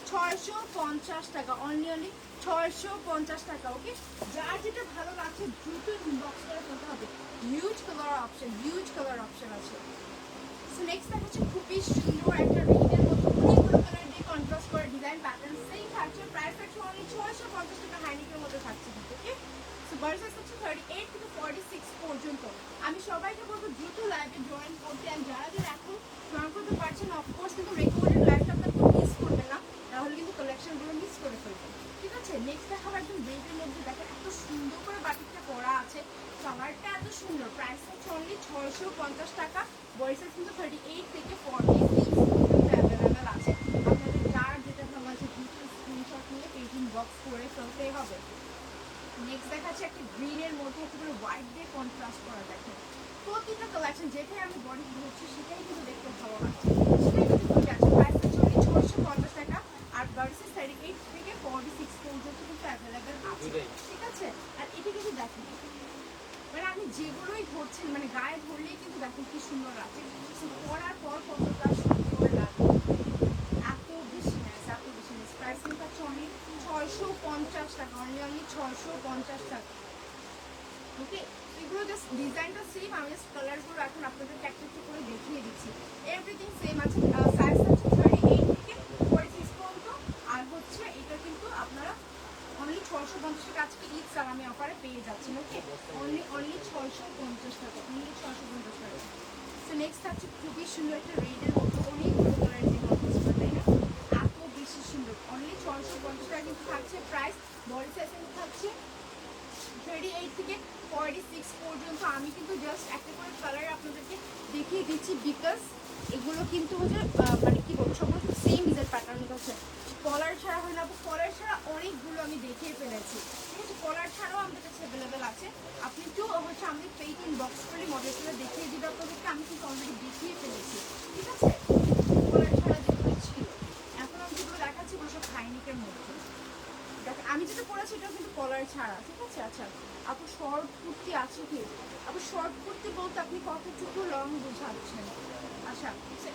650 টাকা, অনলি 650 টাকা। ওকে, যার যেটা ভালো লাগছে দ্রুত ইনবক্স করে ফেলতে হবে, হিউজ কালার অপশন আছে। সো নেক্সট হচ্ছে খুবই সুন্দর একটা রেডের মধ্যে অনেকগুলো কালার দিয়ে কন্ট্রাস্ট করে ডিজাইন প্যাটার্ন সেম থাকছে, প্রাইস থাকছে অনলি 650 টাকা, হাইনিকের মধ্যে থাকছে। ওকে, সো বডি সাইজ হচ্ছে 38 থেকে 46 পর্যন্ত। আমি সবাইকে বলবো দ্রুত লাইভে জয়েন করতে, আর যারা এখন জয়েন করতে পারছেন অফকোর্স কিন্তু রেকর্ডেড লাইভটা আপনার মিস করবেন না, তাহলে কিন্তু কালেকশনগুলো মিস করে ফেলবেন, ঠিক আছে। নেক্সট দেখাবো একদম রেডের মধ্যে, দেখেন এত সুন্দর করে বাটিকটা করা আছে, কালারটা এত সুন্দর। প্রাইস হচ্ছে অনলি 650 টাকা, বডি সাইজ কিন্তু 38 থেকে 46 পর্যন্ত অ্যাভেলেবেল আছে। আপনাদের যার যেটা ভালো আছে দ্রুত স্ক্রিনশট নিয়ে পেজ ইনবক্স করে ফেলতেই হবে। নেক্সট দেখাচ্ছে একটা গ্রিনের মধ্যে একেবারে হোয়াইট দিয়ে কন্ট্রাস্ট করা, দেখেন প্রতিটা কালেকশন যেটাই আমি বডি ধরছি সেটাই কিন্তু দেখতে ভালো লাগছে, সেটাই কিন্তু খুবই আছে। প্রাইস হচ্ছে অনলি 650 টাকা, আর বডি সাইজ 38 থেকে 46 পর্যন্ত কিন্তু অ্যাভেলেবেল আছে, ঠিক আছে। আর এটা কিন্তু দেখেন মানে আমি যেগুলোই ধরছি মানে গায়ে ধরলেই কিন্তু দেখেন কি সুন্দর আছে, পরার পর কতটা সুন্দর লাগে, এত বেশি নাইস। প্রাইস কিন্তু হচ্ছে অনলি 650 টাকা, অনলি 650 টাকা। ওকে, এগুলো জাস্ট ডিজাইনটা সেম, আমি জাস্ট কালারগুলো এখন আপনাদেরকে একটা একটু করে দেখিয়ে দিচ্ছি। এভরিথিং সেম আছে, সাইজ হচ্ছে 38 থেকে 46 পর্যন্ত, আর হচ্ছে এটা কিন্তু আপনারা অনলি 650 টাকা আজকে ঈদ সালামি অফারে পেয়ে যাচ্ছেন। ওকে, অনলি 650 টাকা, অনলি 650 টাকা। সো নেক্সট থাকছে খুবই সুন্দর একটা রেডের মধ্যে অনেকগুলো কালার দিয়ে কন্ট্রাস্ট, তাই না, এত বেশি সুন্দর, অনলি 650 টাকা থাকছে প্রাইস, বডি সাইজ কিন্তু থাকছে 38 থেকে 46 পর্যন্ত। আমি কিন্তু জাস্ট একটা করে কালার আপনাদেরকে দেখিয়ে দিচ্ছি, বিকজ এগুলো কিন্তু হচ্ছে মানে কি বলবো, সবগুলো সেম ডিজাইন প্যাটার্ন হচ্ছে। কলার ছাড়া হয় না, কলার ছাড়া অনেকগুলো আমি দেখিয়ে ফেলেছি, ঠিক আছে। কলার ছাড়াও আমাদের কাছে অ্যাভেলেবেল আছে। আপনি একটু হচ্ছে আমাদের পেইট ইনবক্স করলে মডেলগুলো দেখিয়ে দিবে আপনাদেরকে। আমি কিন্তু অলরেডি দেখিয়ে ফেলেছি, ঠিক আছে। কলার ছাড়া যেগুলো ছিল, এখন আমি যেগুলো দেখাচ্ছি ওগুলো সব হাইনিকের মধ্যে। দেখেন আমি যেটা পরেছি এটাও কিন্তু কলার ছাড়া, ঠিক আছে। আচ্ছা আপু শর্ট কুর্তি আছে কি? আপু শর্ট কুর্তি বলতে আপনি কতটুকু লং বোঝাচ্ছেন? আচ্ছা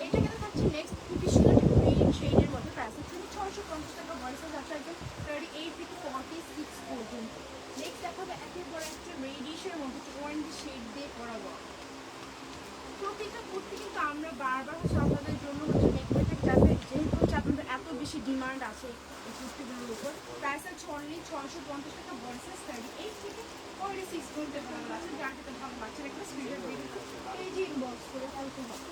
এটা কিন্তু থাকছে নেক্সট খুবই সুন্দর গ্রিন শেডের মধ্যে, প্রাইস হচ্ছে 650 টাকা, বডি সাইজ আছে একদম 38 থেকে 46 পর্যন্ত। নেক্সট দেখাবে একেবারে একটা রেডিশের মধ্যে অরেঞ্জ শেড দিয়ে করাবো। প্রতিটা কুর্তি কিন্তু আমরা বারবার হচ্ছে আপনাদের জন্য হচ্ছে মেক করতে যাবে, যেহেতু হচ্ছে আপনাদের এত বেশি ডিমান্ড আছে এই কুর্তিগুলোর উপর। প্রাইস আছে অনলি 650 টাকা, বডি সাইজ 38 থেকে 46 পর্যন্ত ভালো আছে। যার যেটা ভালো লাগছে একটা স্ক্রিনের ভিডিও এই যে ইনবক্স করে ফেলতে হবে।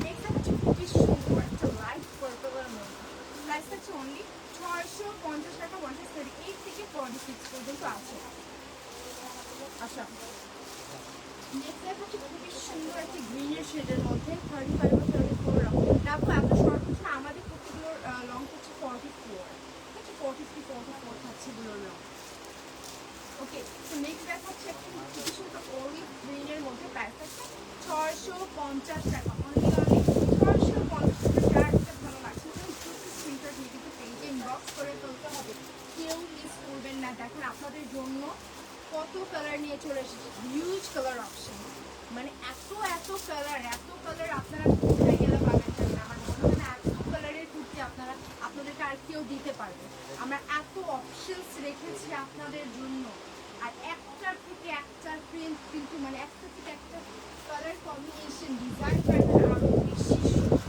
নেক্সট হচ্ছে খুবই সুন্দর একটা লাইট পার্পলের মধ্যে, প্রাইস আছে অনলি 650 টাকা, বডি সাইজ 38 থেকে 46 পর্যন্ত আছে। আচ্ছা নেক্সট হচ্ছে খুবই সুন্দর একটা গ্রিনের শেডের মধ্যে 35 বা 34 লং। তারপর এত শর্ট হচ্ছে না, আমাদের কুর্তিগুলোর লং হচ্ছে 44, ঠিক আছে। 43 44 থাকছে এগুলোর লং। ওকে তো নেক্সট দেখাচ্ছে একটা খুবই সুন্দর অলিভ গ্রিনের মধ্যে, প্রাইস আছে 650 টাকা, অনলি 650 টাকা। যার যেটা ভালো লাগছে স্ক্রিনশট নিয়ে কিন্তু পেজে ইনবক্স করে ফেলতে হবে, কেউ মিস করবেন না। দেখেন আপনাদের জন্য কত কালার নিয়ে চলে এসেছে, হিউজ কালার অপশন, মানে এত কালার আপনারা কোথায় গেলে পাবেন না। আমার মনে হয় না এত কালারের কুর্তি আপনাদেরকে আর কেউ দিতে পারবে। আমরা এত অপশনস রেখেছি আপনাদের জন্য, আর একটার থেকে একটা প্রিন্ট কিন্তু মানে একটা থেকে একটা কালার কম্বিনেশন ডিজাইন প্যাটার্ন আরও বেশি সুন্দর।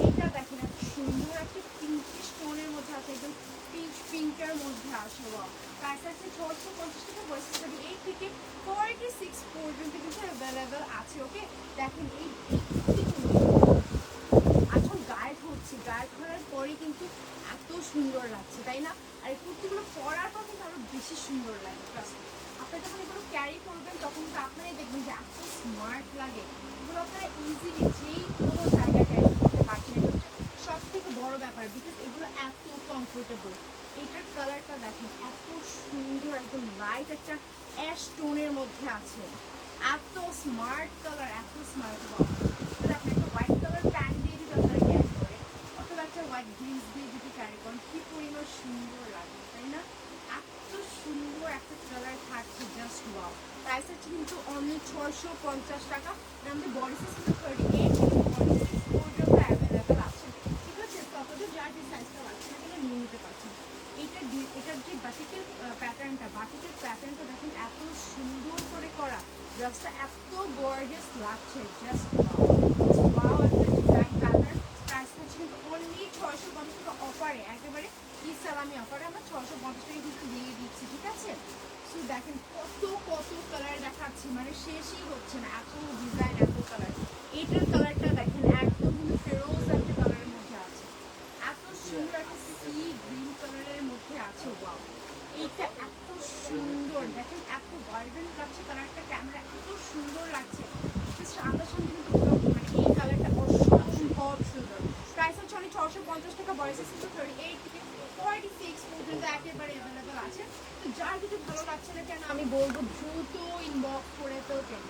এইটা দেখেন এত সুন্দর একটা পিঙ্কিশ টোনের মধ্যে আছে, একদম পিঙ্কের মধ্যে আসে। প্রাইস আছে 650 টাকা, বয়স 38 থেকে 46 পর্যন্ত কিন্তু অ্যাভেলেবেল আছে। ওকে দেখেন এই এখন গায়ে ধরছি, গায়ে ধরার পরে কিন্তু এত সুন্দর লাগছে, তাই না? আর এই কুর্তিগুলো পরার পর কিন্তু আরো বেশি সুন্দর লাগে। আপনারা যখন এগুলো ক্যারি করবেন তখন কিন্তু আপনারাই দেখবেন যে এত স্মার্ট লাগে। এগুলো আপনারা ইজিলি যেই কোনো জায়গায় ক্যারি করতে পারছেন, এটা হচ্ছে সব থেকে বড় ব্যাপার, বিকজ এগুলো এত কমফোর্টেবল। এটার কালারটা দেখেন এত সুন্দর, একদম লাইট একটা অ্যাশ টোনের মধ্যে আছে, এত স্মার্ট কালার, এত স্মার্ট। আপনি একটা হোয়াইট কালার প্যান্ট দিয়ে যদি আপনারা ক্যারি করেন, অথবা একটা হোয়াইট জিন্স দিয়ে যদি ক্যারি করেন, কি পরিমাণ সুন্দর লাগে, তাই না? এত সুন্দর একটা কালার থাকছে, জাস্ট ওয়াও। প্রাইস হচ্ছে কিন্তু অনলি 650 টাকা। আমাদের বডি সাইজ কিন্তু 38 46 পর্যন্ত অ্যাভেলেবেল আছে, ঠিক আছে। ততটা যার যে সাইজটা লাগছে সেটা নিয়ে নিতে পারছেন। এটার যে বাটিকের প্যাটার্নটা দেখেন এত সুন্দর করে করা, ড্রেসটা এত গর্জিয়াস লাগছে, জাস্ট ওয়াও একটা ডিজাইন প্যাটার্ন। প্রাইস হচ্ছে কিন্তু অনলি 650 টাকা, অফারে একেবারে ঈদ সালামি অফারে আমরা 650 টাকা কিন্তু দিয়ে দিচ্ছি, ঠিক আছে। সো দেখেন কত কালার দেখাচ্ছি, মানে শেষই হচ্ছে না, এত ডিজাইন এত কালার। এইটার কালারটা দেখেন একদম কিন্তু ফেরোজ একটা কালারের মধ্যে আছে, এত সুন্দর একটা সি গ্রিন কালারের মধ্যে আছে। ওয়াও এইটা এত সুন্দর, দেখেন এত ভাইব্রেন্ট লাগছে কালারটা, ক্যামেরা এত সুন্দর লাগছে, সামনে কিন্তু মানে এই কালারটা অসম্ভব সুন্দর। প্রাইস হচ্ছে অনেক 650 টাকা, বয়স কিন্তু 38 থেকে 46 পর্যন্ত একেবারে অ্যাভেলেবেল আছে। তো যার কিছু ভালো লাগছে না কেন আমি বলবো দ্রুত ইনবক্স করে ফেলবেন।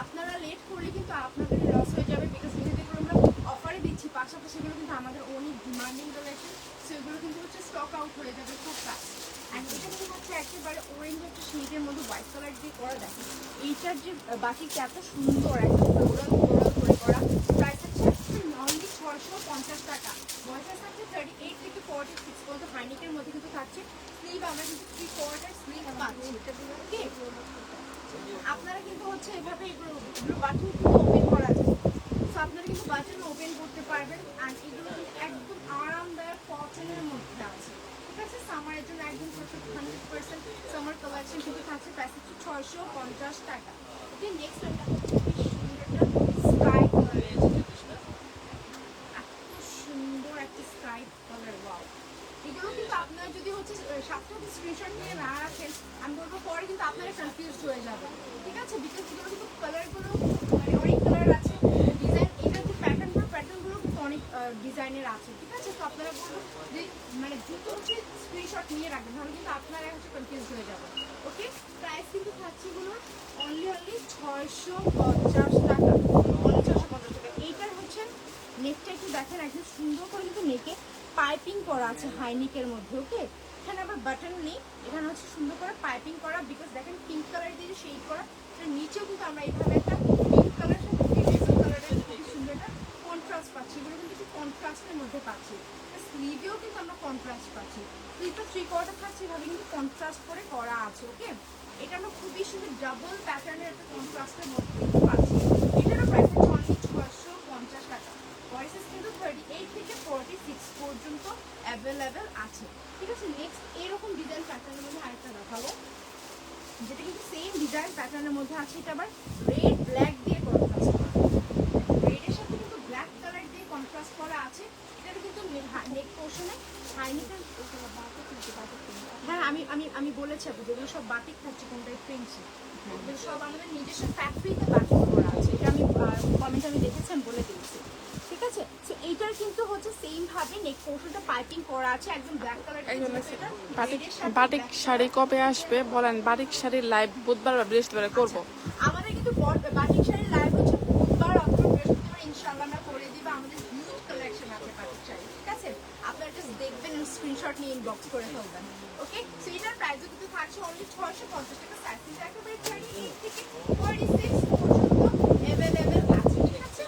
আপনারা লেট করলে কিন্তু আপনাদের লস হয়ে যাবে, বিকজ যেহেতু আমরা অফারে দিচ্ছি, পাশাপাশি এগুলো কিন্তু আমাদের অনেক ডিমান্ডিং রয়েছে, সেগুলো কিন্তু হচ্ছে স্টক আউট হয়ে যাবে খুব ফাস্ট। অ্যান্ড এটা কিন্তু হচ্ছে একেবারে অরেঞ্জ একটা শেডের মধ্যে হোয়াইট কালার দিয়ে করা, দেখেন এইটার যে বাটিটা এত সুন্দর একদম ফ্লোরাল করে করা। প্রাইস হচ্ছে অনলি 650 টাকা, বয়স আছে 38 থেকে 46 পর্যন্ত। হাইনিকের মধ্যে কিন্তু থাকছে স্লিভ, আমরা কিন্তু 3/4 স্লিভ পাচ্ছি। ওকে আপনারা কিন্তু হচ্ছে এভাবে এগুলো বাটন কিন্তু ওপেন করা যায়, সো আপনারা কিন্তু বাটন ওপেন করতে পারবেন। আর এগুলো কিন্তু একদম আরামদায়ক কটনের মধ্যে আছে, ঠিক আছে। সামারের জন্য একদম 100% সামার কালেকশন কিন্তু থাকছে। প্রাইস হচ্ছে 650 টাকা। ওকে নেক্সট একটা হচ্ছে স্কাই কালার, এত সুন্দর একটা স্কাই কালার। ওয়াও এগুলো স্ক্রিনশট নিয়ে না রাখেন আমি বলবো পরে কিন্তু আপনারা কনফিউজড হয়ে যাবে, ঠিক আছে? বিকজ এগুলো কিন্তু কালারগুলো মানে অনেক কালার আছে, ডিজাইন এটা যে প্যাটার্নগুলো কিন্তু অনেক ডিজাইনের আছে, ঠিক আছে? তো আপনারা বলবো যে মানে দ্রুত হচ্ছে স্ক্রিনশট নিয়ে রাখবেন, তাহলে কিন্তু আপনারা হচ্ছে কনফিউজড হয়ে যাবেন। ওকে, প্রাইস কিন্তু থাকছে এগুলোর অনলি 650 টাকা, অনলি 650 টাকা। এইটার হচ্ছে নেকটা একটু দেখেন, একদম সুন্দর করে কিন্তু নেকে পাইপিং করা আছে হাই নেকের মধ্যে। ওকে, এখানে আবার বাটন নেই, এখানে হচ্ছে সুন্দর করে পাইপিং করা, বিকজ দেখেন পিঙ্ক কালার দিয়ে শেড করা, এটার নিচেও কিন্তু আমরা এইভাবে একটা পিঙ্ক কালার সাথে মেরুন কালারের খুবই সুন্দর একটা কন্ট্রাস্ট পাচ্ছি, এগুলো কিন্তু একটু কন্ট্রাস্টের মধ্যে পাচ্ছি। স্লিভেও কিন্তু আমরা কন্ট্রাস্ট পাচ্ছি, স্লিভটা 3/4 থাকছে, এভাবে কিন্তু কন্ট্রাস্ট করে করা আছে। ওকে, এটা আমরা খুবই সুন্দর ডাবল প্যাটার্নের একটা কন্ট্রাস্টের মধ্যে কিন্তু পাচ্ছি। এটারও প্রাইস হচ্ছে অনলি 650 টাকা। ভয়েসেস কিন্তু 38 থেকে 46 পর্যন্ত অ্যাভেলেবেল আছে, ঠিক আছে? নেক্সট এরকম ডিজাইন প্যাটার্নের মধ্যে আরেকটা দেখাবো, যেটা কিন্তু সেম ডিজাইন প্যাটার্নের মধ্যে আছে। এটা আবার রেড ব্ল্যাক দিয়ে কন্ট্রাস্ট করা, রেডের সাথে কিন্তু ব্ল্যাক কালার দিয়ে কন্ট্রাস্ট করা আছে। এটার কিন্তু নেক পোর্শনে হাইনিকের, হ্যাঁ আমি আমি আমি বলেছি আপু যেগুলো সব বাটিক থাকছে, কোনটাই ফ্রেঞ্চি, এগুলো সব আমাদের নিজস্ব ফ্যাক্টরিতে বাটিক করা আছে। এটা আমি কমেন্টে আমি দেখেছি, আমি বলে দিয়েছি, ঠিক আছে? সো এইটার কিন্তু হচ্ছে সেম ভাবে নেক পোর্শনটা পাইপিং করা আছে, একদম ব্ল্যাক কালার। বাটিক শাড়ি কবে আসবে বলেন? বাটিক শাড়ির লাইভ বুধবার বা বৃহস্পতিবার করব। আমাদের কিন্তু বাটিক শাড়ির লাইভ হচ্ছে বুধবার অথবা বৃহস্পতিবার, ইনশাআল্লাহ আমরা করে দিব। আমাদের হিউজ কালেকশন আছে বাটিক শাড়ি, ঠিক আছে? আপনারা জাস্ট দেখবেন, স্ক্রিনশট নিয়ে ইনবক্স করে ফেলবেন। ওকে, সো এটার প্রাইসও কিন্তু থাকছে অনলি 650 টাকা। সাইজ কিন্তু একেবারে 38 থেকে 46 পর্যন্ত অ্যাভেলেবেল আছে, ঠিক আছে?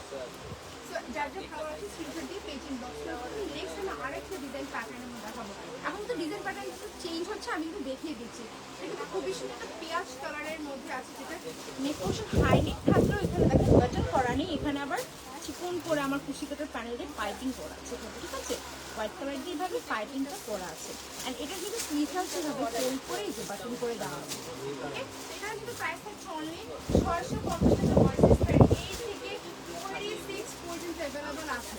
সো যার যার ভালো আছে স্ক্রিনশট দিয়ে পেজ ইনবক্স করে ফেলবেন। নেক্সট আমরা আরেকটা ডিজাইন প্যাটার্নের মধ্যে দেখাবো। এখন তো ডিজাইন প্যাটার্ন একটু চেঞ্জ হচ্ছে, আমি কিন্তু দেখিয়ে দিচ্ছি। এটা কিন্তু খুবই সুন্দর একটা পেঁয়াজ কালারের মধ্যে আছে, যেটা নেক পোর্শন হাই নেক থাকলেও এখানে দেখেন বাটন করা নেই, এখানে আবার চিকন করে আমার কুশি কাটার প্যানেল দিয়ে পাইপিং করা আছে, ঠিক আছে? হোয়াইট কালার দিয়ে এইভাবে পাইপিংটা করা আছে। অ্যান্ড এটা কিন্তু স্লিভ হাউস এভাবে ফোল্ড করে এই যে বাটন করে দেওয়া আছে। ওকে, এটা কিন্তু প্রাইস থাকছে অনলি 650 টাকা। ভয়েসেস 38 থেকে 46 পর্যন্ত অ্যাভেলেবল আছে।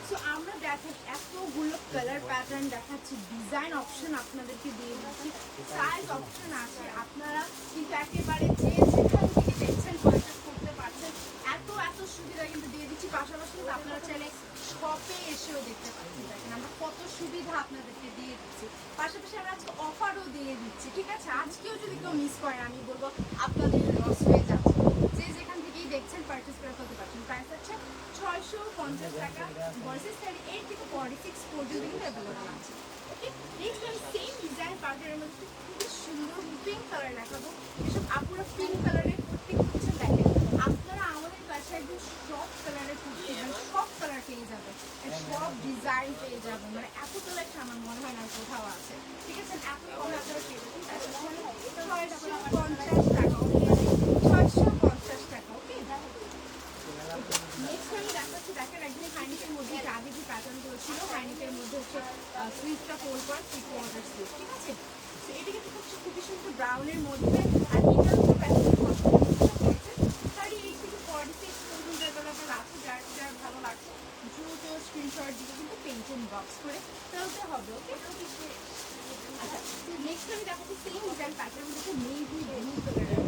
সো আমরা দেখেন এতগুলো কালার প্যাটার্ন দেখাচ্ছি, ডিজাইন অপশন আপনাদেরকে দিয়ে দিচ্ছি, সাইজ অপশন আছে, আপনারা কিন্তু একেবারে যে যেখান থেকে দেখছেন পারচেজ করতে পারছেন। এত এত সুবিধা কিন্তু দিয়ে দিচ্ছি, পাশাপাশি কিন্তু আপনারা চাইলে শপে এসেও দেখতে পাচ্ছেন। দেখেন আমরা কত সুবিধা আপনাদেরকে দিয়ে দিচ্ছি, পাশাপাশি আমরা আজকে অফারও দিয়ে দিচ্ছি, ঠিক আছে? আজকেও যদি কেউ মিস করেন আমি বলবো আপনাদের লস হয়ে যাচ্ছে, যে যেখান থেকেই দেখছেন পারচেজ করে ফেলতে পারছেন। প্রাইস হচ্ছে 650 টাকা। ভয়েসেস 38 থেকে 46 পর্যন্ত কিন্তু অ্যাভেলেবল আছে। ওকে, নেক্সট আমি সেম ডিজাইন প্যাটার্নের মধ্যে খুবই সুন্দর পিঙ্ক কালার দেখাবো। এসব আপুরা পিঙ্ক কালারের কুর্তি খুঁজছেন, দেখেন আপনারা আমাদের কাছে একদম সব কালারের কুর্তি, সব কালার পেয়ে যাবেন, সব ডিজাইন পেয়ে যাবেন, মানে এত কালেকশন আমার মনে হয় না কোথাও আছে, ঠিক আছে? এত কম আপনারা পেয়ে যাবেন 650 টাকা, 650 টাকা। ওকে, নেক্সট আমি দেখাচ্ছি, দেখেন একদম হাইনিকের মধ্যে আগে যে প্যাটার্নগুলো ছিল, হাইনিকের মধ্যে হচ্ছে স্লিভটা ফোল্ড করা 3/4 স্লিভ, ঠিক আছে? তো এটা কিন্তু হচ্ছে খুবই সুন্দর ব্রাউনের মধ্যে, আর এটা হচ্ছে প্যাটার্ন 38 থেকে 46 পর্যন্ত অ্যাভেলেবল আছে। যার যার ভালো লাগছে দ্রুত স্ক্রিনশট দিয়ে কিন্তু পেজ ইনবক্স করে ফেলতে হবে। ওকে, আচ্ছা, নেক্সট আমি দেখাচ্ছি সেম ডিজাইন প্যাটার্ন হচ্ছে নেভি ব্লু কালারের,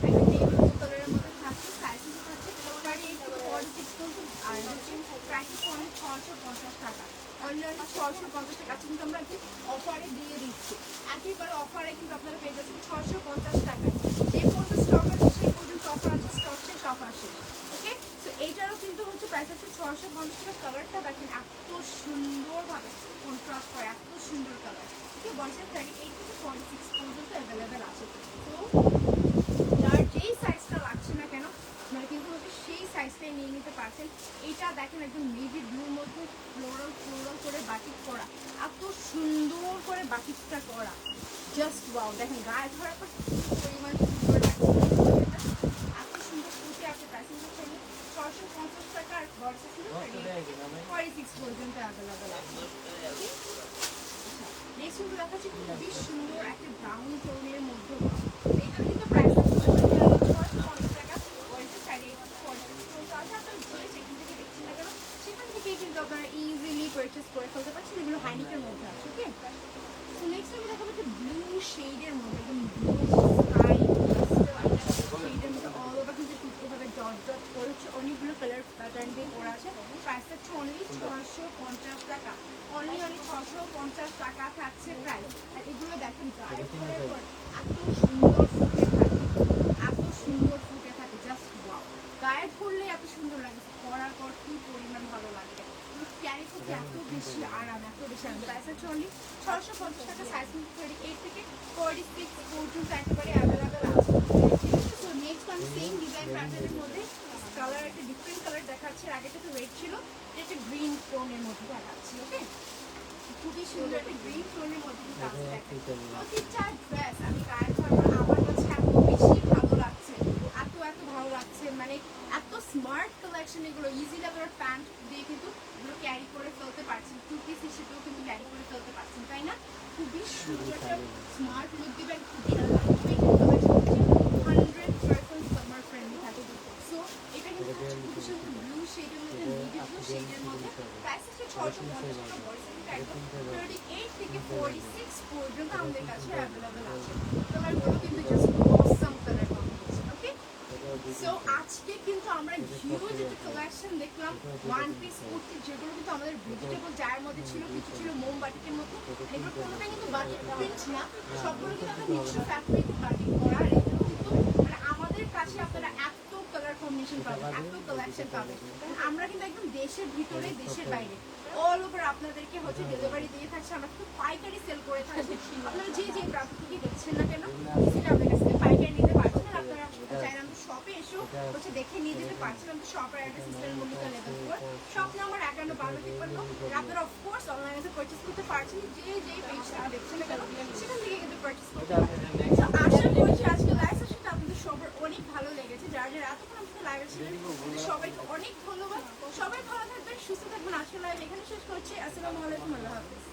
একটা নেভি ব্লু কালারের মধ্যে থাকছে, সাইজ থাকছে 38 থেকে 46 পর্যন্ত, আর হচ্ছে প্রাইস অনেক 650 টাকা। অনলাইন 650 টাকা কিন্তু আমরা অফারে দিয়ে দিচ্ছি, একেবারে অফারে কিন্তু আপনারা পেয়ে যাচ্ছেন 650 টাকা। যে পর্যন্ত স্টক আছে সেই পর্যন্ত অফার আছে, স্টক শেষ অফার শেষ। ওকে, তো এইটারও কিন্তু হচ্ছে প্রাইস হচ্ছে 650 টাকা। কালারটা দেখেন এত সুন্দরভাবে কন্ট্রাস্ট করে, এত সুন্দর কালার। ওকে, বয়সের 38 থেকে 46 পর্যন্ত অ্যাভেলেবেল আছে। তো যার যেই সাইজটা লাগছে না কেন মানে কিন্তু হচ্ছে সেই সাইজটাই নিয়ে নিতে পারছেন। এইটা দেখেন একদম নেভি ব্লুর মধ্যে ফ্লোরাল ফ্লোরাল করে বাটিক করা, এত সুন্দর করে বাটিকটা করা, জাস্ট ওয়াও। দেখেন গায়ে ধরার পর পরিমাণ সুন্দর লাগছে, এত সুন্দর কুর্তি। আপনি প্রাইসিং হচ্ছে 650 টাকা, আর বর্ষা ছিল 46 পর্যন্ত অ্যাভেলেবেল আছে। নেক্সট কিন্তু দেখাচ্ছি খুবই সুন্দর একটা ব্রাউন টোনের মধ্যে, এটা কিন্তু প্রাইস হচ্ছে 650 টাকা। বয়সের 38 থেকে 46 পর্যন্ত আছে। আপনারা যে যেখান থেকে দেখছেন না কেন সেখান থেকেই কিন্তু আপনারা ইজিলি পারচেস করে ফেলতে পারছেন, এগুলো হাইনিকের মধ্যে আছে। ওকে, এত সুন্দর ফুটে থাকে, এত সুন্দর ফুটে থাকে, জাস্ট ওয়াও। গায়ে পরলে এত সুন্দর লাগে, পরার পর কি পরিমাণ ভালো লাগে, ক্যারি করতে এত বেশি আরাম, এত বেশি আরাম। প্রাইস হচ্ছে অনলি 650 টাকা। সাইজ কিন্তু 38 থেকে 46 পর্যন্ত একেবারে অ্যাভেলেবেল আছে। সো নেক্সট আমি সেম ডিজাইন প্যাটার্নের মধ্যে কালার, একটা ডিফারেন্ট কালার দেখাচ্ছি। আগেটা তো রেড ছিল, এটা একটা গ্রিন টোনের মধ্যে দেখাচ্ছি। ওকে, খুবই সুন্দর একটা গ্রিন টোনের মধ্যে কিন্তু আছে। প্রতিটা ড্রেস আমি গায়ে পরার আমার কাছে এত বেশি ভালো লাগছে, এত এত ভালো লাগছে, মানে এত স্মার্ট কালেকশন এগুলো। ইজিলি আপনার প্যান্ট দিয়ে কিন্তু এগুলো ক্যারি করে ফেলতে পারছেন, টু পিস হিসেবেও কিন্তু ক্যারি করে ফেলতে পারছেন, তাই না? খুবই সুন্দর একটা স্মার্ট লুক দিবেন, খুবই কালেকশন 100% সামার ফ্রেন্ডলি থাকে। সো এটা কিন্তু খুবই সুন্দর ব্লু শেডের মধ্যে, নেভি ব্লু শেডের মধ্যে। প্রাইস হচ্ছে 650 টাকা। বয়স কিন্তু একদম 38 থেকে 46 পর্যন্ত আমাদের কাছে অ্যাভেলেবেল আছে। কালারগুলো কিন্তু জাস্ট অসাম কালার কম্বিনেশন। ওকে, সো আজকে কিন্তু আমরা হিউজ একটা কালেকশন দেখলাম ওয়ান পিস কুর্তি, যেগুলো কিন্তু আমাদের ভেজিটেবল জারের মধ্যে ছিল, কিছু ছিল মোমবাটিকের মধ্যে। এগুলো কোনোটাই কিন্তু বাটিক প্রিন্ট না, সবগুলো কিন্তু আমরা নিজস্ব ফ্যাক্টরিতে বাটিক করা। আর এগুলো কিন্তু মানে আমাদের কাছে আপনারা এত কালার কম্বিনেশন পাবেন, এত কালেকশন পাবেন, কারণ আমরা কিন্তু একদম দেশের ভিতরে দেশের বাইরে অল ওভার আপনাদেরকে হচ্ছে ডেলিভারি দিয়ে থাকছে। আমরা কিন্তু পাইকারি সেল করে থাকছি। আপনারা যে যে প্রান্ত থেকে দেখছেন না কেন, সেটা আপনার কাছ থেকে পাইকারি নিতে পারছেন। আর আপনারা চাইলে আমাদের শপে এসেও হচ্ছে দেখে নিয়ে যেতে পারছেন। আমাদের শপের address eastern Mallika level 4, shop number 51 আপনারা অফকোর্স অনলাইনে পারচেস করতে পারছেন। যে যেই পেজ দেখছেন না কেন, সেখান থেকে কিন্তু পারচেস করতে পারছেন। তো আশা করছি আজকে লাইভ সেশনটা আপনাদের সবার অনেক ভালো লেগেছে। যারা যারা এতক্ষণ আমাদের লাইভে ছিলেন তাদের সবাইকে অনেক ধন্যবাদ। সবাই ভালো থাকবেন, সুস্থ থাকবেন। আজকে লাইভ এখানে শেষ করছি। আসসালামু আলাইকুম, আল্লাহ হাফেজ।